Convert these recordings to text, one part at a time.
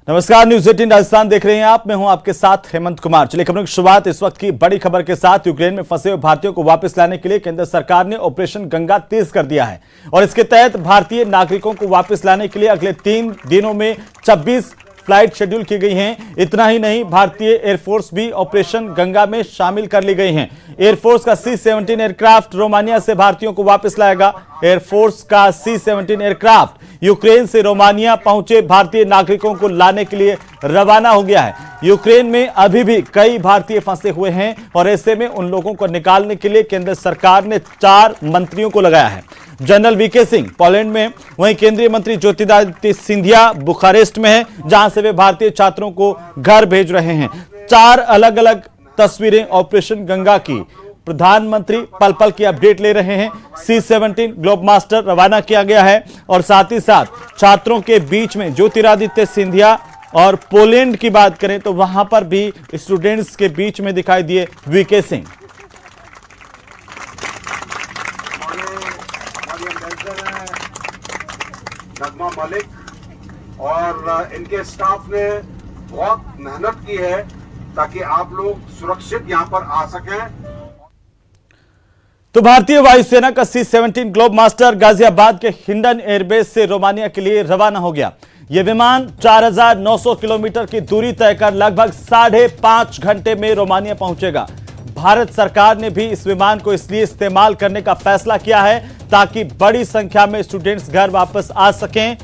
नमस्कार, न्यूज 18 राजस्थान देख रहे हैं आप। मैं हूं आपके साथ हेमंत कुमार। चलिए खबरों की शुरुआत इस वक्त की बड़ी खबर के साथ। यूक्रेन में फंसे हुए भारतीयों को वापस लाने के लिए केंद्र सरकार ने ऑपरेशन गंगा तेज कर दिया है और इसके तहत भारतीय नागरिकों को वापस लाने के लिए अगले 3 दिनों में 26 फ्लाइट शेड्यूल की गई हैं। इतना ही नहीं, भारतीय एयरफोर्स भी ऑपरेशन गंगा में शामिल कर ली गई हैं। एयरफोर्स का C-17 एयरक्राफ्ट रोमानिया से भारतीयों को वापस लाएगा। एयरफोर्स का C-17 एयरक्राफ्ट यूक्रेन से रोमानिया पहुंचे भारतीय नागरिकों को लाने के लिए रवाना हो गया है। यूक्रेन में अभी भी कई भारतीय फंसे हुए हैं और ऐसे में उन लोगों को निकालने के लिए केंद्र सरकार ने 4 मंत्रियों को लगाया है। जनरल वीके सिंह पोलैंड में, वहीं केंद्रीय मंत्री ज्योतिरादित्य सिंधिया बुखारेस्ट में है, जहां से वे भारतीय छात्रों को घर भेज रहे हैं। 4 अलग अलग तस्वीरें ऑपरेशन गंगा की। प्रधानमंत्री पल पल की अपडेट ले रहे हैं। C-17 ग्लोबमास्टर रवाना किया गया है और साथ ही साथ छात्रों के बीच में ज्योतिरादित्य सिंधिया और पोलैंड की बात करें तो वहां पर भी स्टूडेंट्स के बीच में दिखाई दिए वीके सिंह। नगमा मलिक और इनके स्टाफ ने बहुत मेहनत की है ताकि आप लोग सुरक्षित यहां पर आ सकें। तो भारतीय वायुसेना का C-17 ग्लोबमास्टर गाजियाबाद के हिंडन एयरबेस से रोमानिया के लिए रवाना हो गया। यह विमान 4900 किलोमीटर की दूरी तय कर लगभग 5.5 घंटे में रोमानिया पहुंचेगा। भारत सरकार ने भी इस विमान को इसलिए इस्तेमाल करने का फैसला किया है ताकि बड़ी संख्या में स्टूडेंट्स घर वापस आ सकें।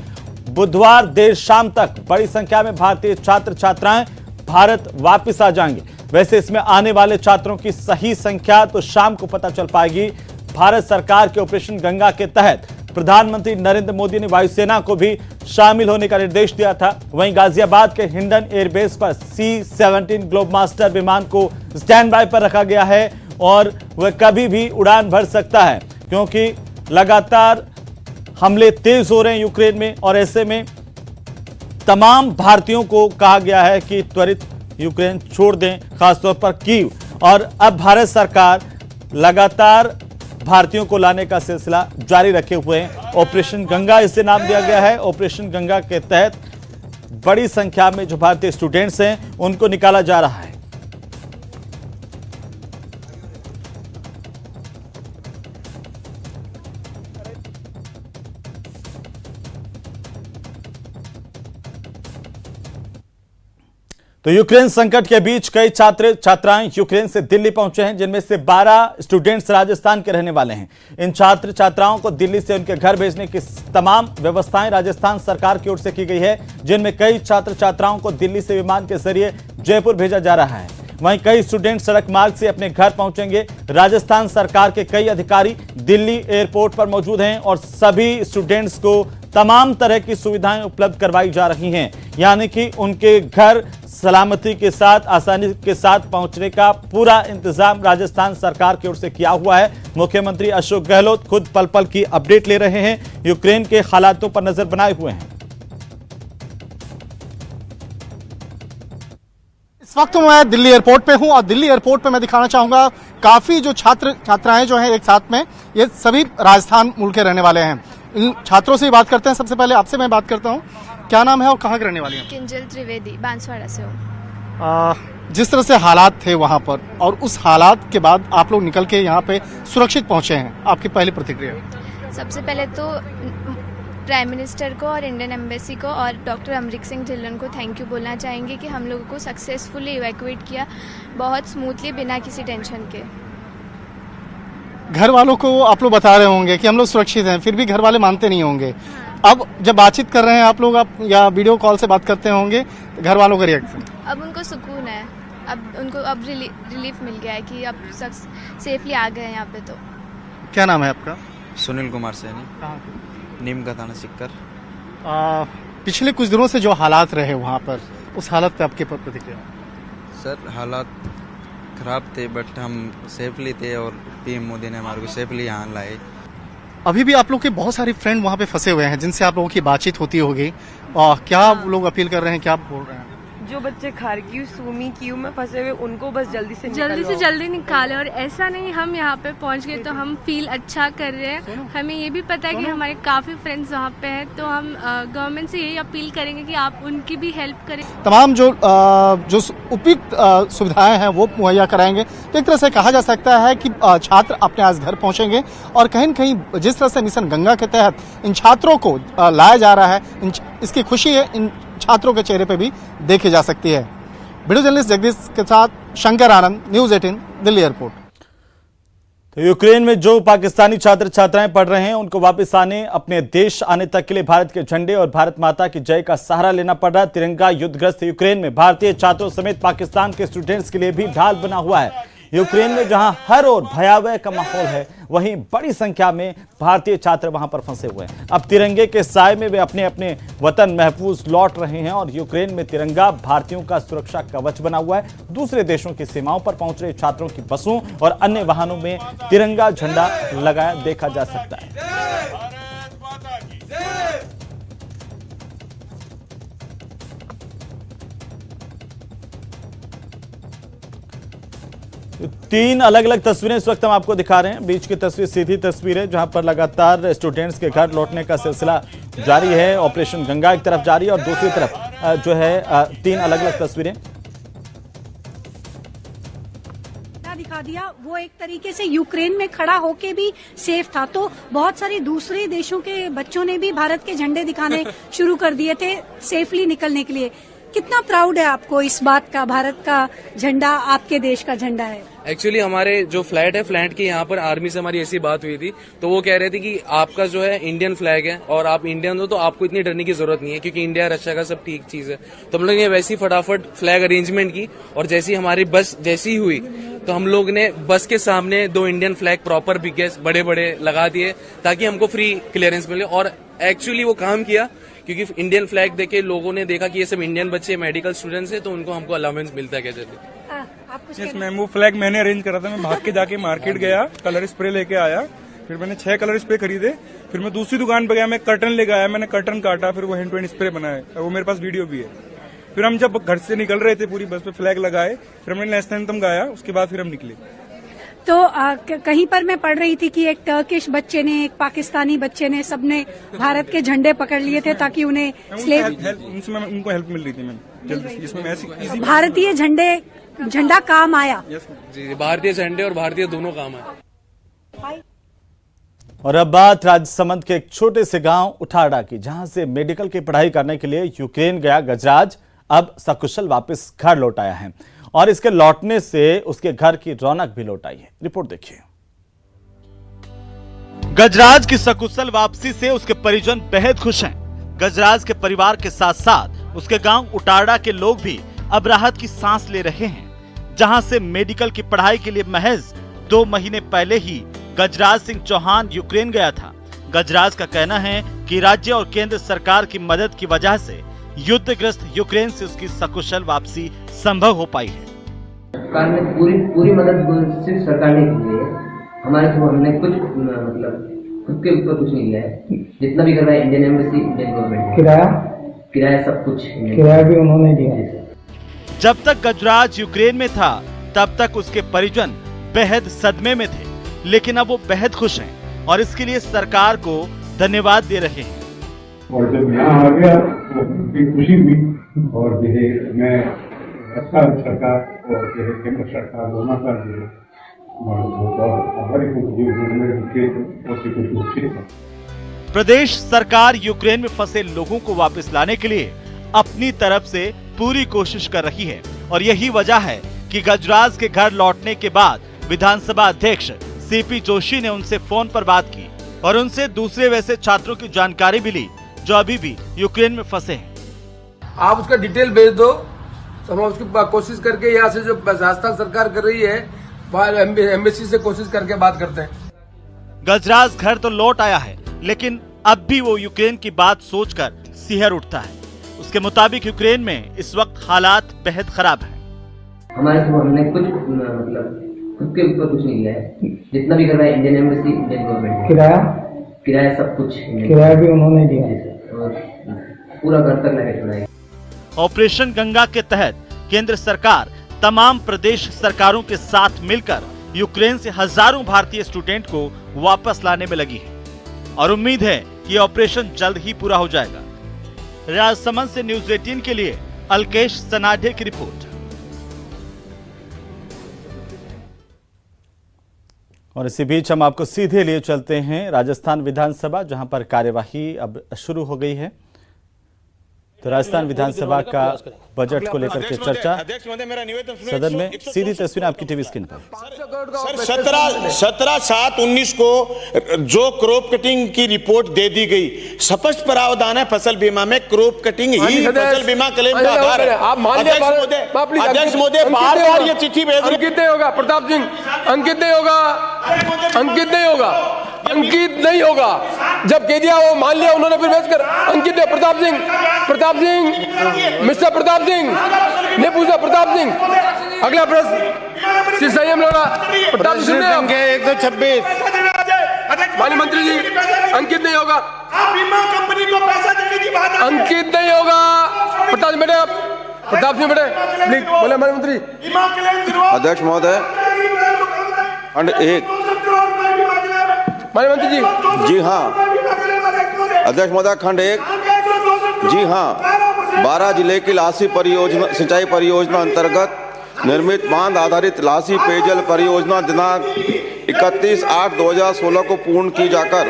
बुधवार देर शाम तक बड़ी संख्या में भारतीय छात्र छात्राएं भारत वापस आ जाएंगे। वैसे इसमें आने वाले छात्रों की सही संख्या तो शाम को पता चल पाएगी। भारत सरकार के ऑपरेशन गंगा के तहत प्रधानमंत्री नरेंद्र मोदी ने वायुसेना को भी शामिल होने का निर्देश दिया था। वहीं गाजियाबाद के हिंडन एयरबेस पर C-17 ग्लोबमास्टर विमान को स्टैंड बाय पर रखा गया है और वह कभी भी उड़ान भर सकता है, क्योंकि लगातार हमले तेज हो रहे हैं यूक्रेन में और ऐसे में तमाम भारतीयों को कहा गया है कि त्वरित यूक्रेन छोड़ दें, खासतौर पर कीव। और अब भारत सरकार लगातार भारतीयों को लाने का सिलसिला जारी रखे हुए हैं। ऑपरेशन गंगा इसे नाम दिया गया है। ऑपरेशन गंगा के तहत बड़ी संख्या में जो भारतीय स्टूडेंट्स हैं उनको निकाला जा रहा है। तो यूक्रेन संकट के बीच कई छात्र छात्राएं यूक्रेन से दिल्ली पहुंचे हैं, जिनमें से 12 स्टूडेंट्स राजस्थान के रहने वाले हैं। इन छात्र छात्राओं को दिल्ली से उनके घर भेजने की तमाम व्यवस्थाएं राजस्थान सरकार की ओर से की गई है, जिनमें कई छात्र छात्राओं को दिल्ली से विमान के जरिए जयपुर भेजा जा रहा है। वहीं कई स्टूडेंट सड़क मार्ग से अपने घर पहुंचेंगे। राजस्थान सरकार के कई अधिकारी दिल्ली एयरपोर्ट पर मौजूद हैं और सभी स्टूडेंट्स को तमाम तरह की सुविधाएं उपलब्ध करवाई जा रही हैं, यानी कि उनके घर सलामती के साथ, आसानी के साथ पहुंचने का पूरा इंतजाम राजस्थान सरकार की ओर से किया हुआ है। मुख्यमंत्री अशोक गहलोत खुद पल पल की अपडेट ले रहे हैं, यूक्रेन के हालातों पर नजर बनाए हुए हैं। इस वक्त मैं दिल्ली एयरपोर्ट पे हूं और दिल्ली एयरपोर्ट पे मैं दिखाना चाहूंगा काफी जो छात्र छात्राएं जो हैं एक साथ में, ये सभी राजस्थान मूल के रहने वाले हैं। इन छात्रों से ही बात करते हैं। सबसे पहले आपसे मैं बात करता हूं, क्या नाम है और कहाँ के रहने वाली हैं? किंजल त्रिवेदी, बांसवाड़ा से हूँ। जिस तरह से हालात थे वहां पर और उस हालात के बाद आप लोग निकल के यहाँ पे सुरक्षित पहुंचे हैं, आपकी पहली प्रतिक्रिया? सबसे पहले तो प्राइम मिनिस्टर को और इंडियन एम्बेसी को और डॉक्टर अमरीक सिंह ढिल्लन को थैंक यू बोलना चाहेंगे कि हम लोगों को सक्सेसफुली इवैक्यूएट किया, बहुत स्मूथली, बिना किसी टेंशन के। घर वालों को आप लोग बता रहे होंगे कि हम लोग सुरक्षित हैं, फिर भी घर वाले मानते नहीं होंगे। अब जब बातचीत कर रहे हैं आप लोग, आप या वीडियो कॉल से बात करते होंगे, तो घर वालों का रिएक्शन? अब उनको सुकून है, अब उनको अब रिलीफ मिल गया है कि अब सेफली आ गए हैं यहाँ पे। तो क्या नाम है आपका? सुनील कुमार सैनी, कहाँ? नीम का थाना सिक्कर। पिछले कुछ दिनों से जो हालात रहे वहाँ पर, उस हालत पे आपकी प्रतिक्रिया? सर हालात खराब थे बट हम सेफली थे और पीएम मोदी ने हमारे को सेफली यहाँ लाए। अभी भी आप लोग के बहुत सारे फ्रेंड वहाँ पे फंसे हुए हैं जिनसे आप लोगों की बातचीत होती होगी, और क्या लोग अपील कर रहे हैं, क्या बोल रहे हैं? जो बच्चे खारकीव, सूमी, कीव में फंसे हुए उनको बस जल्दी से जल्दी निकाले। और ऐसा नहीं हम यहाँ पे पहुँच गए तो हम फील अच्छा कर रहे हैं। हमें ये भी पता है कि हमारे काफ़ी फ्रेंड्स वहाँ पे हैं, तो हम गवर्नमेंट से यही अपील करेंगे कि आप उनकी भी हेल्प करें। तमाम जो उपयुक्त सुविधाएं हैं वो मुहैया कराएंगे। तो एक तरह से कहा जा सकता है कि छात्र अपने आज घर पहुंचेंगे और कहीं न कहीं जिस तरह से मिशन गंगा के तहत इन छात्रों को लाया जा रहा है, इसकी खुशी है इन छात्रों के चेहरे पे भी देखी जा सकती है। वीडियो जर्नलिस्ट जगदीश के साथ शंकर आनंद, न्यूज़ 18, दिल्ली एयरपोर्ट। तो यूक्रेन में जो पाकिस्तानी छात्र छात्राएं पढ़ रहे हैं उनको वापस आने, अपने देश आने तक के लिए भारत के झंडे और भारत माता की जय का सहारा लेना पड़ रहा है। तिरंगा युद्धग्रस्त यूक्रेन में भारतीय छात्रों समेत पाकिस्तान के स्टूडेंट्स के लिए भी ढाल बना हुआ है। यूक्रेन में जहां हर ओर भयावह का माहौल है, वहीं बड़ी संख्या में भारतीय छात्र वहां पर फंसे हुए हैं। अब तिरंगे के साए में वे अपने अपने वतन महफूज लौट रहे हैं और यूक्रेन में तिरंगा भारतीयों का सुरक्षा कवच बना हुआ है। दूसरे देशों की सीमाओं पर पहुंच रहे छात्रों की बसों और अन्य वाहनों में तिरंगा झंडा लगाया देखा जा सकता है। 3 अलग अलग तस्वीरें इस वक्त हम आपको दिखा रहे हैं। बीच की तस्वीर सीधी तस्वीर है जहां पर लगातार स्टूडेंट्स के घर लौटने का सिलसिला जारी है। ऑपरेशन गंगा एक तरफ जारी है और दूसरी तरफ जो है 3 अलग अलग तस्वीरें दिखा दिया। वो एक तरीके से यूक्रेन में खड़ा होके भी सेफ था, तो बहुत सारे दूसरे देशों के बच्चों ने भी भारत के झंडे दिखाने शुरू कर दिए थे सेफली निकलने के लिए। कितना प्राउड है आपको इस बात का, भारत का झंडा आपके देश का झंडा है? एक्चुअली हमारे जो फ्लैट है, फ्लैट के यहाँ पर आर्मी से हमारी ऐसी बात हुई थी, तो वो कह रहे थे कि आपका जो है इंडियन फ्लैग है और आप इंडियन हो तो आपको इतनी डरने की जरूरत नहीं है क्योंकि इंडिया रशिया का सब ठीक चीज है। तो हम लोग ने वैसी फटाफट फ्लैग अरेंजमेंट की और जैसी हमारी बस जैसी हुई तो हम लोग ने बस के सामने 2 इंडियन फ्लैग प्रॉपर बिगेस्ट बड़े बड़े लगा दिए ताकि हमको फ्री क्लियरेंस मिले। और एक्चुअली वो काम किया क्योंकि इंडियन फ्लैग देखे लोगों ने देखा कि ये सब इंडियन बच्चे मेडिकल स्टूडेंट्स हैं, तो उनको हमको अलाउंस मिलता है कैसे। यस मैम, वो फ्लैग मैंने अरेंज करा था। मैं भाग के जाके मार्केट गया, कलर स्प्रे लेके आया, फिर मैंने 6 कलर स्प्रे खरीदे। फिर मैं दूसरी दुकान पे गया, मैं कर्टन लेके आया, मैंने कर्टन काटा, फिर वो हैंड टू हैंड स्प्रे बनाया। वो मेरे पास वीडियो भी है। फिर हम जब घर से निकल रहे थे पूरी बस पे फ्लैग लगाए, फिर हमने नेशनल एंथम गाया, उसके बाद फिर हम निकले। तो कहीं पर मैं पढ़ रही थी कि एक टर्किश बच्चे ने, एक पाकिस्तानी बच्चे ने, सबने भारत के झंडे पकड़ लिए थे ताकि उन्हें उनको हेल्प मिल रही थी मैम जल्दी। इसमें ऐसी भारतीय झंडा काम आया। जी, भारतीय झंडे और भारतीय दोनों काम आए। और अब बात राजसमंद के एक छोटे से गांव उठाड़ा की, जहां से मेडिकल की पढ़ाई करने के लिए यूक्रेन गया गजराज अब सकुशल वापस घर लौट आया है और इसके लौटने से उसके घर की रौनक भी लौट आई है। रिपोर्ट देखिए। गजराज की सकुशल वापसी से उसके परिजन बेहद खुश हैं। गजराज के परिवार के साथ साथ उसके गांव उटाड़ा के लोग भी अब राहत की सांस ले रहे हैं, जहां से मेडिकल की पढ़ाई के लिए महज 2 महीने पहले ही गजराज सिंह चौहान यूक्रेन गया था। गजराज का कहना है कि राज्य और केंद्र सरकार की मदद की वजह से युद्धग्रस्त यूक्रेन से उसकी सकुशल वापसी संभव हो पाई है। सरकार ने पूरी मदद सिर्फ सरकार ने की है। हमारे तो हमने कुछ मतलब खुद के ऊपर कुछ नहीं लिया है। जितना भी करवाया इंडियन एम्बेसी, इंडियन गवर्नमेंट, किराया सब कुछ किराया भी उन्होंने दिया है। जब तक गजराज यूक्रेन में था तब तक उसके परिजन बेहद सदमे में थे, लेकिन अब वो बेहद खुश हैं और इसके लिए सरकार को धन्यवाद दे रहे हैं। और जब यहाँ आ गया तो खुशी हुई और जो है मैं अच्छा सरकार और जो है केंद्र सरकार दोनों का जो है प्रदेश सरकार यूक्रेन में फंसे लोगों को वापस लाने के लिए अपनी तरफ से पूरी कोशिश कर रही है और यही वजह है कि गजराज के घर लौटने के बाद विधानसभा अध्यक्ष सीपी जोशी ने उनसे फोन पर बात की और उनसे दूसरे वैसे छात्रों की जानकारी भी ली जो अभी भी यूक्रेन में फंसे हैं। आप उसका डिटेल भेज दो तो हम उसकी कोशिश करके यहाँ से जो राजस्थान सरकार कर रही है एम्बेसी से कोशिश करके बात करते हैं। गजराज घर तो लौट आया है, लेकिन अब भी वो यूक्रेन की बात सोचकर सिहर उठता है। उसके मुताबिक यूक्रेन में इस वक्त हालात बेहद खराब हैं। हमारे तो हमने कुछ मतलब खुद के ऊपर कुछ नहीं लिया है। जितना भी करवाया इंडियन एम्बेसी, इंडियन गवर्नमेंट, किराया सब कुछ किराया भी उन्होंने दिया है और पूरा घर तक लगे छोड़ा है। ऑपरेशन गंगा के तहत केंद्र सरकार तमाम प्रदेश सरकारों के साथ मिलकर यूक्रेन से हजारों भारतीय स्टूडेंट को वापस लाने में लगी है और उम्मीद है कि ऑपरेशन जल्द ही पूरा हो जाएगा। राजसमंद से न्यूज़ 18 के लिए अलकेश सनाडे की रिपोर्ट। और इसी बीच हम आपको सीधे लिए चलते हैं राजस्थान विधानसभा, जहां पर कार्यवाही अब शुरू हो गई है। तो राजस्थान विधानसभा का बजट को लेकर के चर्चा सदन में, सीधी तस्वीर आपकी टीवी स्क्रीन पर। सर 17/7/19 को जो क्रॉप कटिंग की रिपोर्ट दे दी गई, स्पष्ट प्रावधान है फसल बीमा में क्रॉप कटिंग ही फसल बीमा क्लेम का आधार है। अध्यक्ष महोदय बार-बार ये चिट्ठी भेज रहे। अंकित नहीं होगा प्रताप सिंह, अंकित नहीं होगा, अंकित नहीं होगा, अंकित नहीं होगा। जब कह दिया वो मान लिया उन्होंने, फिर भेज कर अंकित है। प्रताप सिंह, मिस्टर प्रताप सिंह ने पूछा। प्रताप सिंह अगला प्रश्न संयम लगा। प्रताप सिंह ने 126 माननीय मंत्री जी, अंकित नहीं होगा, बीमा कंपनी को पैसा देने की बात, अंकित नहीं होगा। प्रताप सिंह बेटे, प्रताप सिंह बेटे प्लीज बोले माननीय मंत्री। अध्यक्ष महोदय खंड 1 माननीय मंत्री जी। जी हाँ अध्यक्ष महोदय खंड 1 जी हाँ 12 जिले की लासी परियोजना सिंचाई परियोजना अंतर्गत निर्मित बांध आधारित लासी पेयजल परियोजना दिनांक 31/8/2016 को पूर्ण की जाकर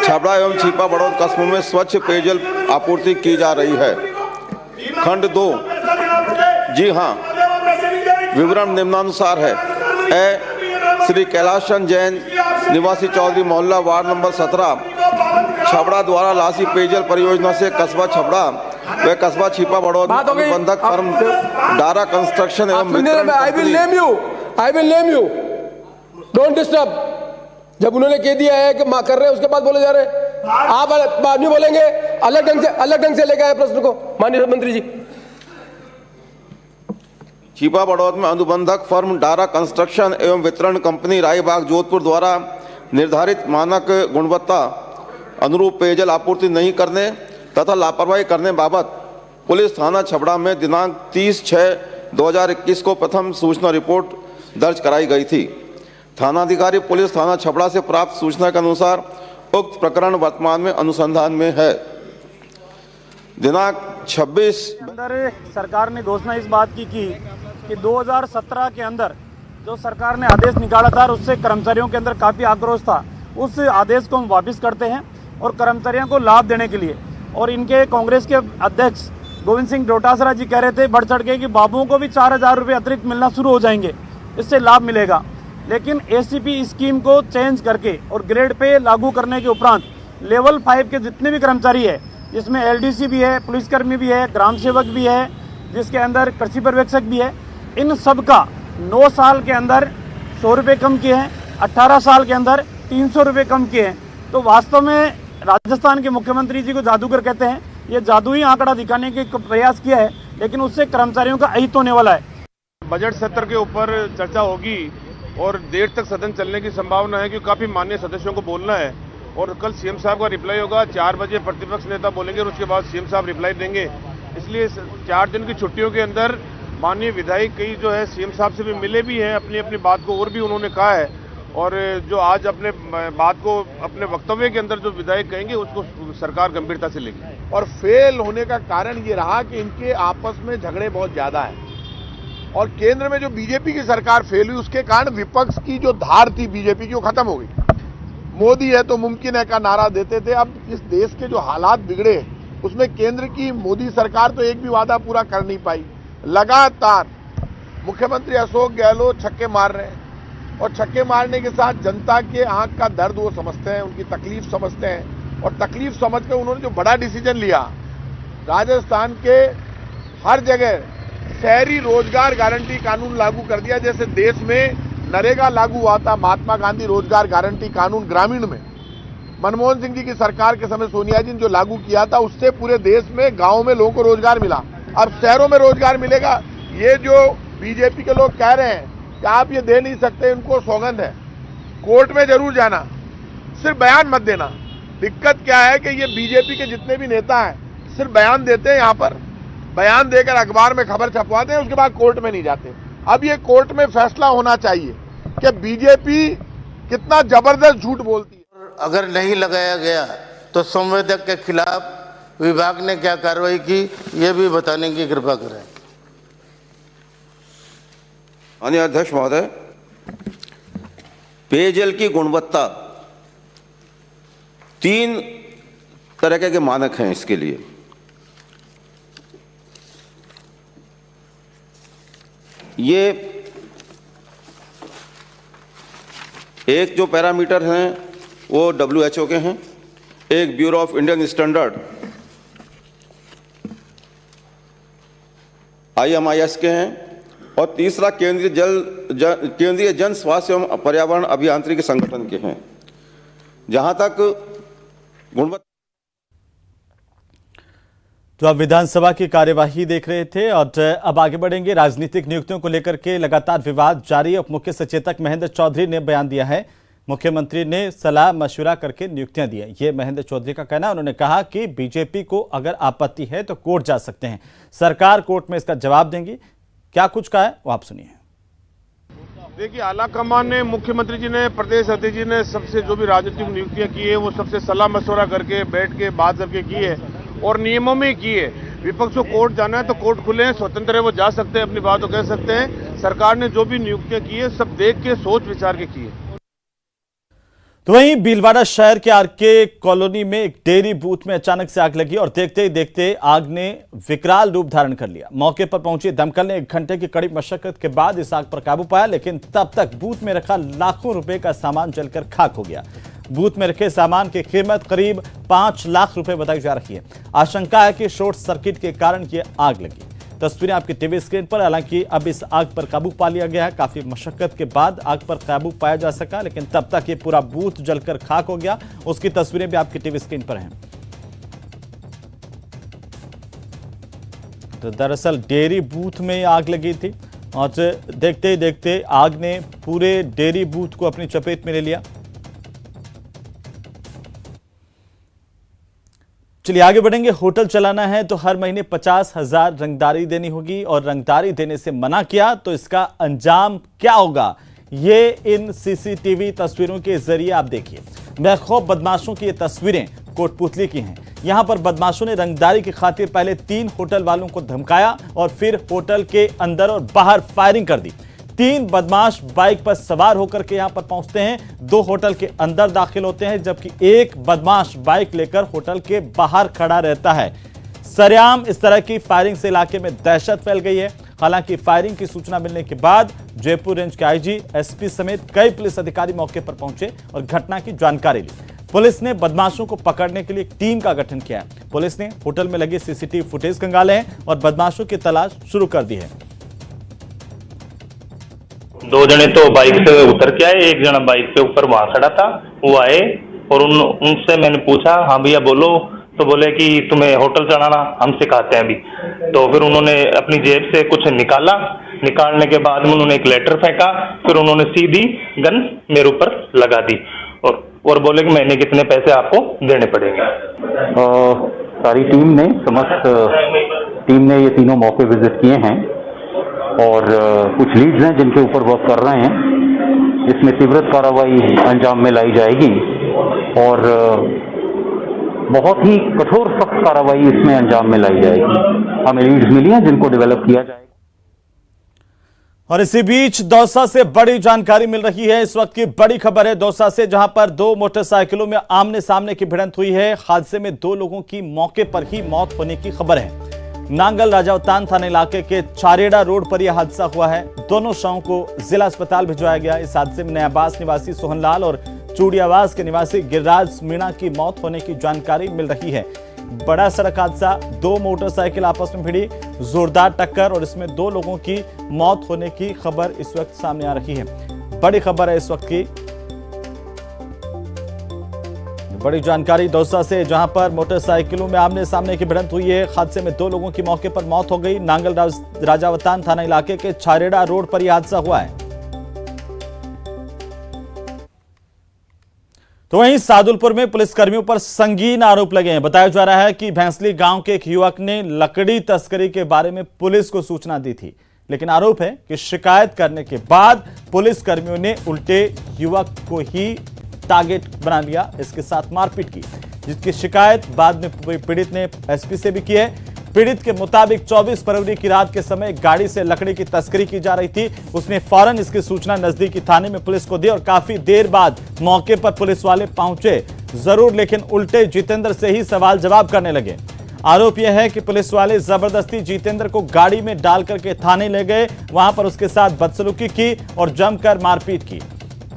छबड़ा एवं छिपा बड़ौद कस्बों में स्वच्छ पेयजल आपूर्ति की जा रही है। खंड 2 जी हाँ विवरण निम्नानुसार है। श्री कैलाश चंद जैन निवासी चौधरी मोहल्ला वार्ड नंबर 17 छबड़ा द्वारा लासी पेयजल परियोजना से कस्बा छबड़ा व कस्बा छिपा बड़ौद अनुबंधक फर्म डारा कंस्ट्रक्शन एवं I will name you don't disturb. जब उन्होंने कह दिया है कि कर रहे हैं, उसके बाद बोले जा रहे हैं। आप बाद में बोलेंगे, अलग ढंग से लेकर आए प्रश्न को माननीय मंत्री जी। छिपा बड़ौद में अनुबंधक फर्म डारा कंस्ट्रक्शन एवं वितरण कंपनी रायबाग जोधपुर द्वारा निर्धारित मानक गुणवत्ता अनुरूप पेयजल आपूर्ति नहीं करने तथा लापरवाही करने बाबत पुलिस थाना छबड़ा में दिनांक 30/6/2021 को प्रथम सूचना रिपोर्ट दर्ज कराई गई थी। थानाधिकारी पुलिस थाना छबड़ा से प्राप्त सूचना के अनुसार उक्त प्रकरण वर्तमान में अनुसंधान में है। दिनांक 26 अंदर सरकार ने घोषणा इस बात की कि 2017 के अंदर जो सरकार ने आदेश निकाला था उससे कर्मचारियों के अंदर काफ़ी आक्रोश था। उस आदेश को हम वापस करते हैं और कर्मचारियों को लाभ देने के लिए, और इनके कांग्रेस के अध्यक्ष गोविंद सिंह डोटासरा जी कह रहे थे बढ़ चढ़ के कि बाबुओं को भी 4000 रुपये अतिरिक्त मिलना शुरू हो जाएंगे, इससे लाभ मिलेगा। लेकिन एसीपी स्कीम को चेंज करके और ग्रेड पे लागू करने के उपरांत लेवल 5 के जितने भी कर्मचारी है, जिसमें एलडीसी भी है, पुलिसकर्मी भी है, ग्राम सेवक भी है, जिसके अंदर कृषि पर्यवेक्षक भी है, इन सब का 9 साल के अंदर 100 रुपये कम किए हैं, 18 साल के अंदर 300 रुपये कम किए हैं। तो वास्तव में राजस्थान के मुख्यमंत्री जी को जादूगर कहते हैं। ये जादुई आंकड़ा दिखाने के प्रयास किया है, लेकिन उससे कर्मचारियों का अहित होने वाला है। बजट सत्र के ऊपर चर्चा होगी और देर तक सदन चलने की संभावना है, क्योंकि काफी माननीय सदस्यों को बोलना है और कल सीएम साहब का रिप्लाई होगा। 4 बजे प्रतिपक्ष नेता बोलेंगे और उसके बाद सीएम साहब रिप्लाई देंगे। इसलिए 4 दिन की छुट्टियों के अंदर माननीय विधायक कई जो है सीएम साहब से भी मिले भी हैं, अपनी अपनी बात को और भी उन्होंने कहा है, और जो आज अपने बात को अपने वक्तव्य के अंदर जो विधायक कहेंगे उसको सरकार गंभीरता से लेगी। और फेल होने का कारण ये रहा कि इनके आपस में झगड़े बहुत ज्यादा हैं, और केंद्र में जो बीजेपी की सरकार फेल हुई उसके कारण विपक्ष की जो धार थी बीजेपी की वो खत्म हो गई। मोदी है तो मुमकिन है का नारा देते थे। अब इस देश के जो हालात बिगड़े उसमें केंद्र की मोदी सरकार तो एक भी वादा पूरा कर नहीं पाई। लगातार मुख्यमंत्री अशोक गहलोत छक्के मार रहे हैं, और छक्के मारने के साथ जनता के आंख का दर्द वो समझते हैं, उनकी तकलीफ समझते हैं, और तकलीफ समझकर उन्होंने जो बड़ा डिसीजन लिया, राजस्थान के हर जगह शहरी रोजगार गारंटी कानून लागू कर दिया। जैसे देश में नरेगा लागू हुआ था, महात्मा गांधी रोजगार गारंटी कानून ग्रामीण में मनमोहन सिंह जी की सरकार के समय सोनिया जी ने जो लागू किया था, उससे पूरे देश में गाँव में लोगों को रोजगार मिला। अब शहरों में रोजगार मिलेगा। ये जो बीजेपी के लोग कह रहे हैं कि आप ये दे नहीं सकते, इनको सौगंध है, कोर्ट में जरूर जाना, सिर्फ बयान मत देना। दिक्कत क्या है कि ये बीजेपी के जितने भी नेता हैं सिर्फ बयान देते हैं यहाँ पर, बयान देकर अखबार में खबर छपवाते हैं, उसके बाद कोर्ट में नहीं जाते। अब ये कोर्ट में फैसला होना चाहिए कि बीजेपी कितना जबरदस्त झूठ बोलती है। अगर नहीं लगाया गया तो संवेदक के खिलाफ विभाग ने क्या कार्रवाई की, ये भी बताने की कृपा करें। माननीय अध्यक्ष महोदय, पेयजल की गुणवत्ता 3 तरह के मानक हैं इसके लिए। ये एक जो पैरामीटर हैं वो WHO के हैं, एक bureau of Indian standard IMIS के हैं, और तीसरा केंद्रीय जन स्वास्थ्य एवं पर्यावरण अभियांत्रिकी संगठन के हैं। जहां तक गुणवत्ता, तो अब विधानसभा की कार्यवाही देख रहे थे और अब आगे बढ़ेंगे। राजनीतिक नियुक्तियों को लेकर के लगातार विवाद जारी। उप मुख्य सचेतक महेंद्र चौधरी ने बयान दिया है, मुख्यमंत्री ने सलाह मशवरा करके नियुक्तियां दी है, ये महेंद्र चौधरी का कहना है। उन्होंने कहा कि बीजेपी को अगर आपत्ति है तो कोर्ट जा सकते हैं, सरकार कोर्ट में इसका जवाब देंगी। क्या कुछ कहा है वो आप सुनिए। देखिए, आला कमान ने, मुख्यमंत्री जी ने, प्रदेश अध्यक्ष जी ने सबसे जो भी राजनीतिक नियुक्तियां की है वो सबसे सलाह मशवरा करके बैठ के बात करके की है और नियमों में की है। विपक्ष को कोर्ट जाना है तो कोर्ट खुले हैं, स्वतंत्र है, वो जा सकते हैं, अपनी बात तो कह सकते हैं। सरकार ने जो भी नियुक्तियां की है सब देख के सोच विचार के की है। तो वहीं भीलवाड़ा शहर के आरके कॉलोनी में एक डेयरी बूथ में अचानक से आग लगी और देखते ही देखते आग ने विकराल रूप धारण कर लिया। मौके पर पहुंची दमकल ने 1 घंटे की कड़ी मशक्कत के बाद इस आग पर काबू पाया, लेकिन तब तक बूथ में रखा लाखों रुपए का सामान जलकर खाक हो गया। बूथ में रखे सामान की कीमत करीब 5 लाख रुपए बताई जा रही है। आशंका है कि शॉर्ट सर्किट के कारण ये आग लगी। तस्वीरें आपकी टीवी स्क्रीन पर। हालांकि अब इस आग पर काबू पा लिया गया है। काफी मशक्कत के बाद आग पर काबू पाया जा सका, लेकिन तब तक ये पूरा बूथ जलकर खाक हो गया। उसकी तस्वीरें भी आपकी टीवी स्क्रीन पर हैं। तो दरअसल डेयरी बूथ में आग लगी थी और देखते ही देखते आग ने पूरे डेयरी बूथ को अपनी चपेट में ले लिया। चलिए आगे बढ़ेंगे। होटल चलाना है तो हर महीने 50,000 रंगदारी देनी होगी और रंगदारी देने से मना किया तो इसका अंजाम क्या होगा, ये इन सीसीटीवी तस्वीरों के जरिए आप देखिए। बेखौफ बदमाशों की ये तस्वीरें कोटपुतली की हैं। यहां पर बदमाशों ने रंगदारी की खातिर पहले 3 होटल वालों को धमकाया और फिर होटल के अंदर और बाहर फायरिंग कर दी। 3 बदमाश बाइक पर सवार होकर के यहां पर पहुंचते हैं, 2 होटल के अंदर दाखिल होते हैं, जबकि 1 बदमाश बाइक लेकर होटल के बाहर खड़ा रहता है। सरेआम इस तरह की फायरिंग से इलाके में दहशत फैल गई है। हालांकि फायरिंग की सूचना मिलने के बाद जयपुर रेंज के आईजी, एसपी समेत कई पुलिस अधिकारी मौके पर पहुंचे और घटना की जानकारी ली। पुलिस ने बदमाशों को पकड़ने के लिए एक टीम का गठन किया है। पुलिस ने होटल में लगे सीसीटीवी फुटेज खंगाले हैं और बदमाशों की तलाश शुरू कर दी है। 2 जने तो बाइक से उतर के आए, 1 जना बाइक से ऊपर वहां खड़ा था, वो आए और उनसे मैंने पूछा, हाँ भैया बोलो, तो बोले कि तुम्हें होटल चलाना हम सिखाते हैं अभी। तो फिर उन्होंने अपनी जेब से कुछ निकाला, निकालने के बाद उन्होंने एक लेटर फेंका, फिर उन्होंने सीधी गन मेरे ऊपर लगा दी और बोले कि महीने कितने पैसे आपको देने पड़ेंगे। सारी टीम ने, समस्त टीम ने ये तीनों मौके विजिट किए हैं और कुछ लीड्स हैं जिनके ऊपर वर्क कर रहे हैं। इसमें तीव्र कार्रवाई अंजाम में लाई जाएगी और बहुत ही कठोर सख्त कार्रवाई इसमें अंजाम में लाई जाएगी। हमें लीड्स मिली हैं जिनको डेवलप किया जाएगा। और इसी बीच दौसा से बड़ी जानकारी मिल रही है। इस वक्त की बड़ी खबर है दौसा से, जहां पर 2 मोटरसाइकिलों में आमने सामने की भिड़ंत हुई है। हादसे में 2 लोगों की मौके पर ही मौत होने की खबर है। नांगल राजावतान थाना इलाके के चारेड़ा रोड पर यह हादसा हुआ है। दोनों शवों को जिला अस्पताल भिजवाया गया। इस हादसे में नयाबास निवासी सोहनलाल और चूड़ियावास के निवासी गिरिराज मीणा की मौत होने की जानकारी मिल रही है। बड़ा सड़क हादसा, 2 मोटरसाइकिल आपस में भिड़ी, जोरदार टक्कर और इसमें 2 लोगों की मौत होने की खबर इस वक्त सामने आ रही है। बड़ी खबर है इस वक्त की। बड़ी जानकारी दौसा से, जहां पर मोटरसाइकिलों में आमने सामने की भिड़ंत हुई है। हादसे में 2 लोगों की मौके पर मौत हो गई। नांगल राजावतान थाना इलाके के चारेड़ा रोड पर यह हादसा हुआ है। तो वहीं सादुलपुर में पुलिसकर्मियों पर संगीन आरोप लगे हैं। बताया जा रहा है कि भैंसली गांव के एक युवक ने लकड़ी तस्करी के बारे में पुलिस को सूचना दी थी, लेकिन आरोप है कि शिकायत करने के बाद पुलिसकर्मियों ने उल्टे युवक को ही टारगेट बना लिया, इसके साथ मारपीट की, जिसकी शिकायत बाद में पीड़ित ने एसपी से भी की है। पीड़ित के मुताबिक 24 फरवरी की रात के समय गाड़ी से लकड़ी की तस्करी की जा रही थी। उसने फौरन इसकी सूचना नजदीकी थाने में पुलिस को दी और काफी देर बाद मौके पर पुलिस वाले पहुंचे जरूर, लेकिन उल्टे जितेंद्र से ही सवाल जवाब करने लगे। आरोप यह है कि पुलिस वाले जबरदस्ती जितेंद्र को गाड़ी में डाल करके थाने ले गए, वहां पर उसके साथ बदसलूकी की और जमकर मारपीट की।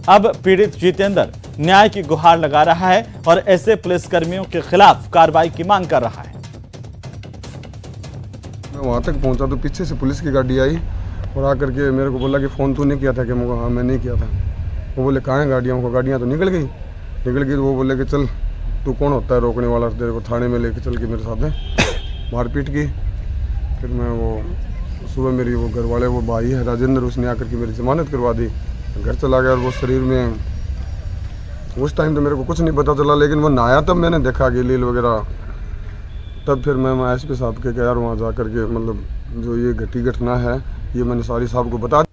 अब पीड़ित जितेंद्र न्याय की गुहार लगा रहा है और ऐसे पुलिसकर्मियों के खिलाफ कार्रवाई की मांग कर रहा है। मैं वहाँ तक पहुँचा तो पीछे से पुलिस की गाड़ी आई और आकर के मेरे को बोला कि फ़ोन तूने किया था कि मैं हाँ मैं नहीं किया था। वो बोले कहाँ है गाड़ियाँ को, गाड़ियाँ तो निकल गई तो वो बोले कि चल तू कौन होता है रोकने वाला, तेरे को थाने में लेके चल के मेरे साथ में मारपीट की। फिर मैं वो सुबह मेरी वो घर वाले वो भाई है राजेंद्र, उसने आकर के मेरी जमानत करवा दी, घर चला गया। और वो शरीर में उस टाइम तो मेरे को कुछ नहीं पता चला, लेकिन वो नहाया तब मैंने देखा गिलील वगैरह, तब फिर मैं एसपी साहब के यार वहाँ जा कर के मतलब जो ये घटना है ये मैंने सारी साहब को बता।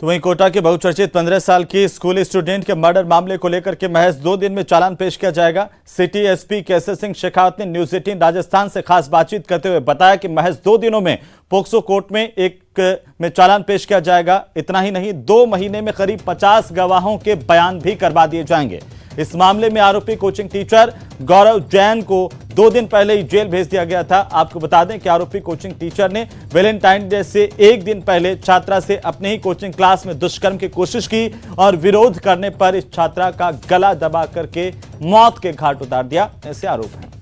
तो वहीं कोटा के बहुचर्चित 15 साल की स्कूल स्टूडेंट के मर्डर मामले को लेकर के महज 2 दिन में चालान पेश किया जाएगा। सिटी एसपी केसर सिंह शेखावत ने न्यूज 18 राजस्थान से खास बातचीत करते हुए बताया कि महज 2 दिनों में पोक्सो कोर्ट में में चालान पेश किया जाएगा। इतना ही नहीं, 2 महीने में करीब 50 गवाहों के बयान भी करवा दिए जाएंगे। इस मामले में आरोपी कोचिंग टीचर गौरव जैन को 2 दिन पहले ही जेल भेज दिया गया था। आपको बता दें कि आरोपी कोचिंग टीचर ने वैलेंटाइन डे से 1 दिन पहले छात्रा से अपने ही कोचिंग क्लास में दुष्कर्म की कोशिश की और विरोध करने पर इस छात्रा का गला दबा करके मौत के घाट उतार दिया, ऐसे आरोप हैं।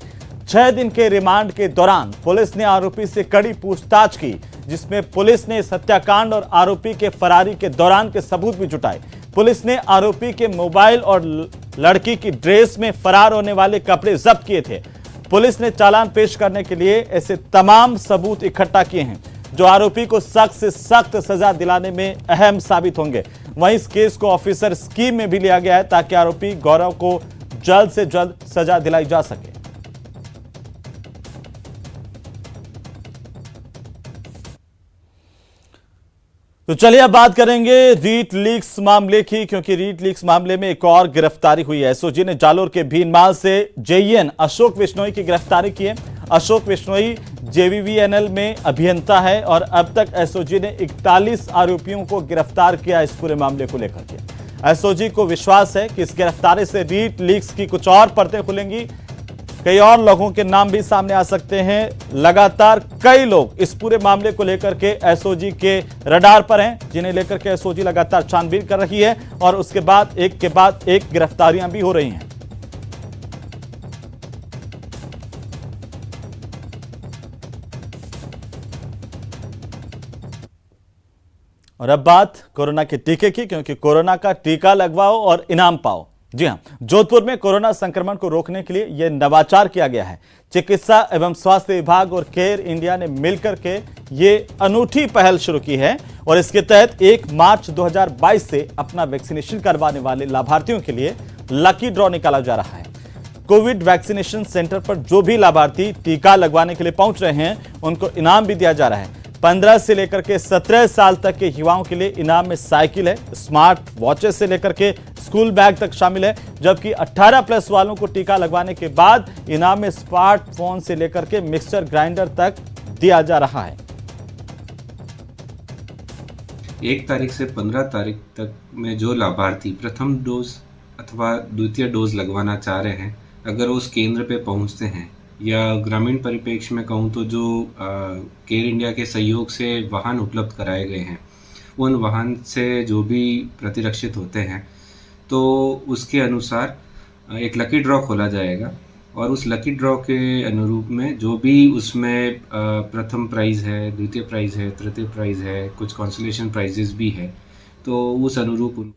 6 दिन के रिमांड के दौरान पुलिस ने आरोपी से कड़ी पूछताछ की, जिसमें पुलिस ने इस हत्याकांड और आरोपी के फरारी के दौरान के सबूत भी जुटाए। पुलिस ने आरोपी के मोबाइल और लड़की की ड्रेस में फरार होने वाले कपड़े जब्त किए थे। पुलिस ने चालान पेश करने के लिए ऐसे तमाम सबूत इकट्ठा किए हैं जो आरोपी को सख्त से सख्त सजा दिलाने में अहम साबित होंगे। वहीं इस केस को ऑफिसर स्कीम में भी लिया गया है ताकि आरोपी गौरव को जल्द से जल्द सजा दिलाई जा सके। तो चलिए अब बात करेंगे रीट लीक्स मामले की, क्योंकि रीट लीक्स मामले में एक और गिरफ्तारी हुई है। एसओजी ने जालोर के भीनमाल से जेईएन अशोक विश्नोई की गिरफ्तारी की है। अशोक विश्नोई जेवीवीएनएल में अभियंता है और अब तक एसओजी ने 41 आरोपियों को गिरफ्तार किया इस पूरे मामले को लेकर के। एसओजी को विश्वास है कि इस गिरफ्तारी से रीट लीक्स की कुछ और परतें खुलेंगी, कई और लोगों के नाम भी सामने आ सकते हैं। लगातार कई लोग इस पूरे मामले को लेकर के एसओजी के रडार पर हैं, जिन्हें लेकर के एसओजी लगातार छानबीन कर रही है और उसके बाद एक गिरफ्तारियां भी हो रही हैं। और अब बात कोरोना के टीके की, क्योंकि कोरोना का टीका लगवाओ और इनाम पाओ। जी हां, जोधपुर में कोरोना संक्रमण को रोकने के लिए यह नवाचार किया गया है। चिकित्सा एवं स्वास्थ्य विभाग और केयर इंडिया ने मिलकर के ये अनूठी पहल शुरू की है और इसके तहत 1 मार्च 2022 से अपना वैक्सीनेशन करवाने वाले लाभार्थियों के लिए लकी ड्रॉ निकाला जा रहा है। कोविड वैक्सीनेशन सेंटर पर जो भी लाभार्थी टीका लगवाने के लिए पहुंच रहे हैं, उनको इनाम भी दिया जा रहा है। 15 से लेकर के 17 साल तक के युवाओं के लिए इनाम में साइकिल है, स्मार्ट वॉचेस से लेकर के स्कूल बैग तक शामिल है, जबकि 18 प्लस वालों को टीका लगवाने के बाद इनाम में स्मार्टफोन से लेकर के मिक्सर ग्राइंडर तक दिया जा रहा है। 1 तारीख से 15 तारीख तक में जो लाभार्थी प्रथम डोज अथवा द्वितीय डोज लगवाना चाह रहे हैं, अगर उस केंद्र पे पहुंचते हैं या ग्रामीण परिप्रेक्ष्य में कहूँ तो जो केयर इंडिया के सहयोग से वाहन उपलब्ध कराए गए हैं, उन वाहन से जो भी प्रतिरक्षित होते हैं, तो उसके अनुसार एक लकी ड्रॉ खोला जाएगा और उस लकी ड्रॉ के अनुरूप में जो भी उसमें प्रथम प्राइज़ है, द्वितीय प्राइज़ है, तृतीय प्राइज़ है, कुछ कंसोलेशन प्राइजेस भी है, तो उस अनुरूप।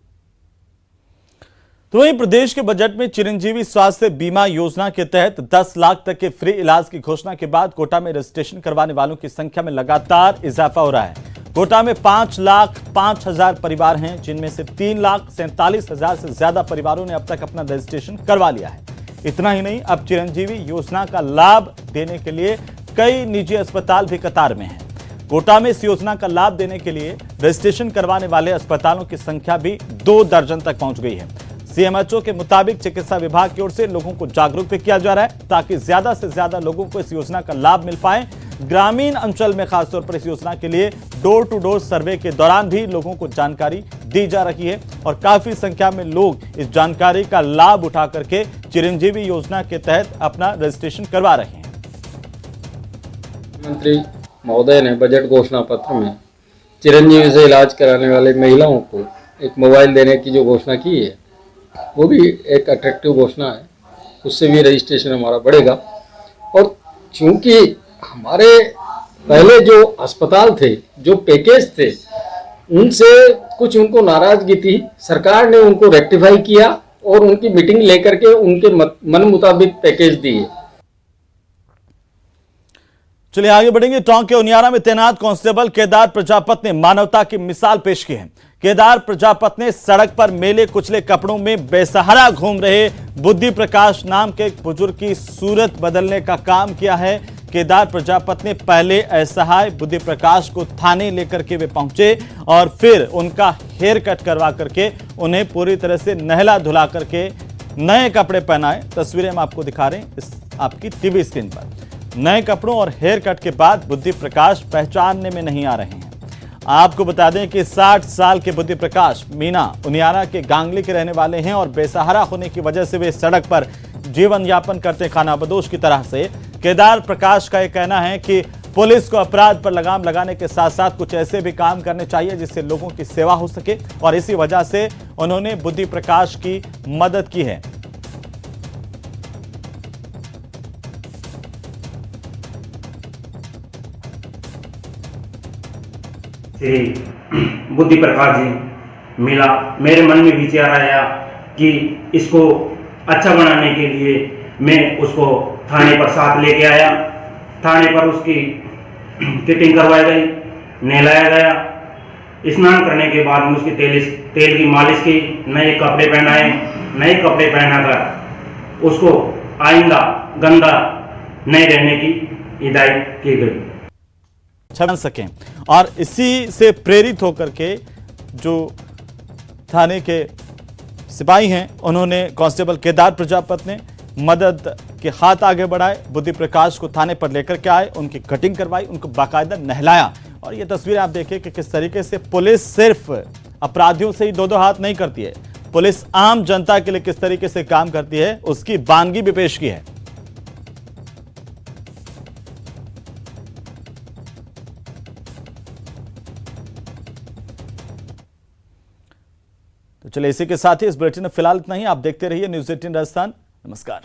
तो वहीं प्रदेश के बजट में चिरंजीवी स्वास्थ्य बीमा योजना के तहत 10 लाख तक के फ्री इलाज की घोषणा के बाद कोटा में रजिस्ट्रेशन करवाने वालों की संख्या में लगातार इजाफा हो रहा है। कोटा में 5,05,000 परिवार हैं, जिनमें से 3,47,000 से ज्यादा परिवारों ने अब तक अपना रजिस्ट्रेशन करवा लिया है। इतना ही नहीं, अब चिरंजीवी योजना का लाभ देने के लिए कई निजी अस्पताल भी कतार में हैं। कोटा में इस योजना का लाभ देने के लिए रजिस्ट्रेशन करवाने वाले अस्पतालों की संख्या भी 2 दर्जन तक पहुंच गई है। सीएमएचओ के मुताबिक चिकित्सा विभाग की ओर से लोगों को जागरूक भी किया जा रहा है, ताकि ज्यादा से ज्यादा लोगों को इस योजना का लाभ मिल पाए। ग्रामीण अंचल में खासतौर पर इस योजना के लिए डोर टू डोर सर्वे के दौरान भी लोगों को जानकारी दी जा रही है और काफी संख्या में लोग इस जानकारी का लाभ उठा करके चिरंजीवी योजना के तहत अपना रजिस्ट्रेशन करवा रहे हैं। मंत्री महोदय ने बजट घोषणा पत्र में चिरंजीवी से इलाज कराने वाले महिलाओं को एक मोबाइल देने की जो घोषणा की है, वो भी एक अट्रैक्टिव घोषणा है। उससे भी रजिस्ट्रेशन हमारा बढ़ेगा। और चूंकि हमारे पहले जो अस्पताल थे, जो पैकेज थे, उनसे कुछ उनको नाराजगी थी, सरकार ने उनको रेक्टिफाई किया और उनकी मीटिंग लेकर के उनके मन मुताबिक पैकेज दिए। चलिए आगे बढ़ेंगे। टोंक के उनियारा में तैनात कांस्टेबल केदार प्रजापत ने मानवता की मिसाल पेश की है। केदार प्रजापत ने सड़क पर मेले कुचले कपड़ों में बेसहारा घूम रहे बुद्धि प्रकाश नाम के एक बुजुर्ग की सूरत बदलने का काम किया है। केदार प्रजापत ने पहले असहाय बुद्धि प्रकाश को थाने लेकर के वे पहुंचे और फिर उनका हेयर कट करवा करके उन्हें पूरी तरह से नहला धुला करके नए कपड़े पहनाए। तस्वीरें हम आपको दिखा रहे हैं इस आपकी टीवी स्क्रीन पर। नए कपड़ों और हेयर कट के बाद बुद्धि प्रकाश पहचानने में नहीं आ रहे हैं। आपको बता दें कि 60 साल के बुद्धि प्रकाश मीना उनियारा के गांगली के रहने वाले हैं और बेसहारा होने की वजह से वे सड़क पर जीवन यापन करते खानाबदोश की तरह से। केदार प्रकाश का यह कहना है कि पुलिस को अपराध पर लगाम लगाने के साथ साथ कुछ ऐसे भी काम करने चाहिए जिससे लोगों की सेवा हो सके और इसी वजह से उन्होंने बुद्धि प्रकाश की मदद की है। श्री बुद्धि प्रकाश जी मिला, मेरे मन में विचार आया कि इसको अच्छा बनाने के लिए मैं उसको थाने पर साथ लेके आया। थाने पर उसकी किटिंग करवाई गई, नहलाया गया। स्नान करने के बाद में उसकी तेल की मालिश की, नए कपड़े पहनाए। नए कपड़े पहनाकर उसको आइंदा गंदा नहीं रहने की हिदायत की गई। बन सकें और इसी से प्रेरित होकर के जो थाने के सिपाही हैं उन्होंने कांस्टेबल केदार प्रजापत ने मदद के हाथ आगे बढ़ाए, बुद्धि प्रकाश को थाने पर लेकर के आए, उनकी कटिंग करवाई, उनको बाकायदा नहलाया। और ये तस्वीरें आप देखिए कि किस तरीके से पुलिस सिर्फ अपराधियों से ही दो हाथ नहीं करती है, पुलिस आम जनता के लिए किस तरीके से काम करती है उसकी वानगी भी पेश की है। तो चलिए इसी के साथ ही इस बुलेटिन में फिलहाल इतना ही। आप देखते रहिए न्यूज़ 18 राजस्थान। नमस्कार।